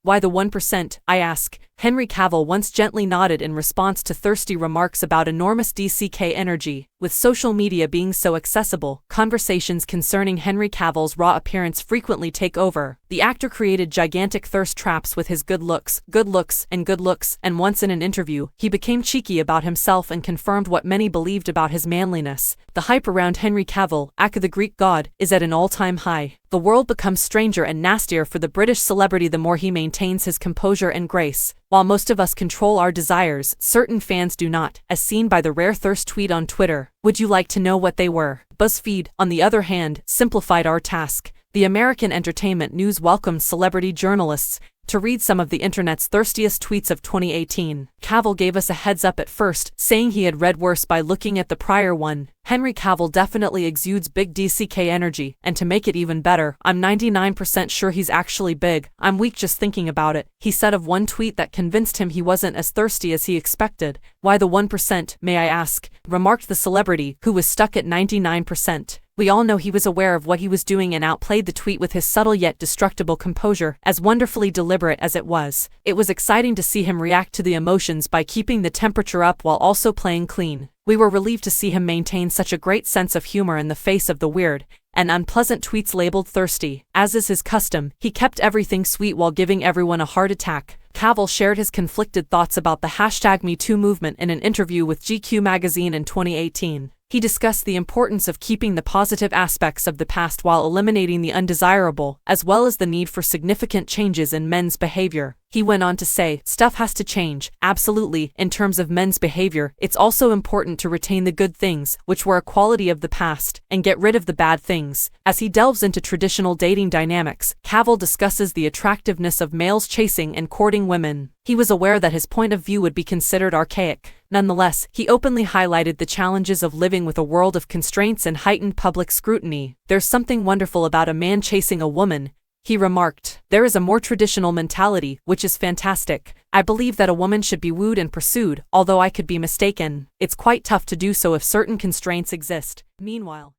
Why the 1%, I ask? Henry Cavill once gently nodded in response to thirsty remarks about enormous DCK energy. With social media being so accessible, conversations concerning Henry Cavill's raw appearance frequently take over. The actor created gigantic thirst traps with his good looks, and once in an interview, he became cheeky about himself and confirmed what many believed about his manliness. The hype around Henry Cavill, aka the Greek god, is at an all-time high. The world becomes stranger and nastier for the British celebrity the more he maintains his composure and grace. While most of us control our desires, certain fans do not, as seen by the rare thirst tweet on Twitter. Would you like to know what they were? BuzzFeed, on the other hand, simplified our task. The American entertainment news welcomed celebrity journalists to read some of the internet's thirstiest tweets of 2018. Cavill gave us a heads up at first, saying he had read worse by looking at the prior one. Henry Cavill definitely exudes big DCK energy, and to make it even better, I'm 99% sure he's actually big. I'm weak just thinking about it, he said of one tweet that convinced him he wasn't as thirsty as he expected. Why the 1%, may I ask? Remarked the celebrity, who was stuck at 99%. We all know he was aware of what he was doing and outplayed the tweet with his subtle yet destructible composure, as wonderfully deliberate as it was. It was exciting to see him react to the emotions by keeping the temperature up while also playing clean. We were relieved to see him maintain such a great sense of humor in the face of the weird and unpleasant tweets labeled thirsty. As is his custom, he kept everything sweet while giving everyone a heart attack. Cavill shared his conflicted thoughts about the #MeToo movement in an interview with GQ magazine in 2018. He discussed the importance of keeping the positive aspects of the past while eliminating the undesirable, as well as the need for significant changes in men's behavior. He went on to say, "Stuff has to change, absolutely. In terms of men's behavior, it's also important to retain the good things, which were a quality of the past, and get rid of the bad things." As he delves into traditional dating dynamics, Cavill discusses the attractiveness of males chasing and courting women. He was aware that his point of view would be considered archaic. Nonetheless, he openly highlighted the challenges of living with a world of constraints and heightened public scrutiny. "There's something wonderful about a man chasing a woman," he remarked. "There is a more traditional mentality, which is fantastic. I believe that a woman should be wooed and pursued, although I could be mistaken. It's quite tough to do so if certain constraints exist." Meanwhile,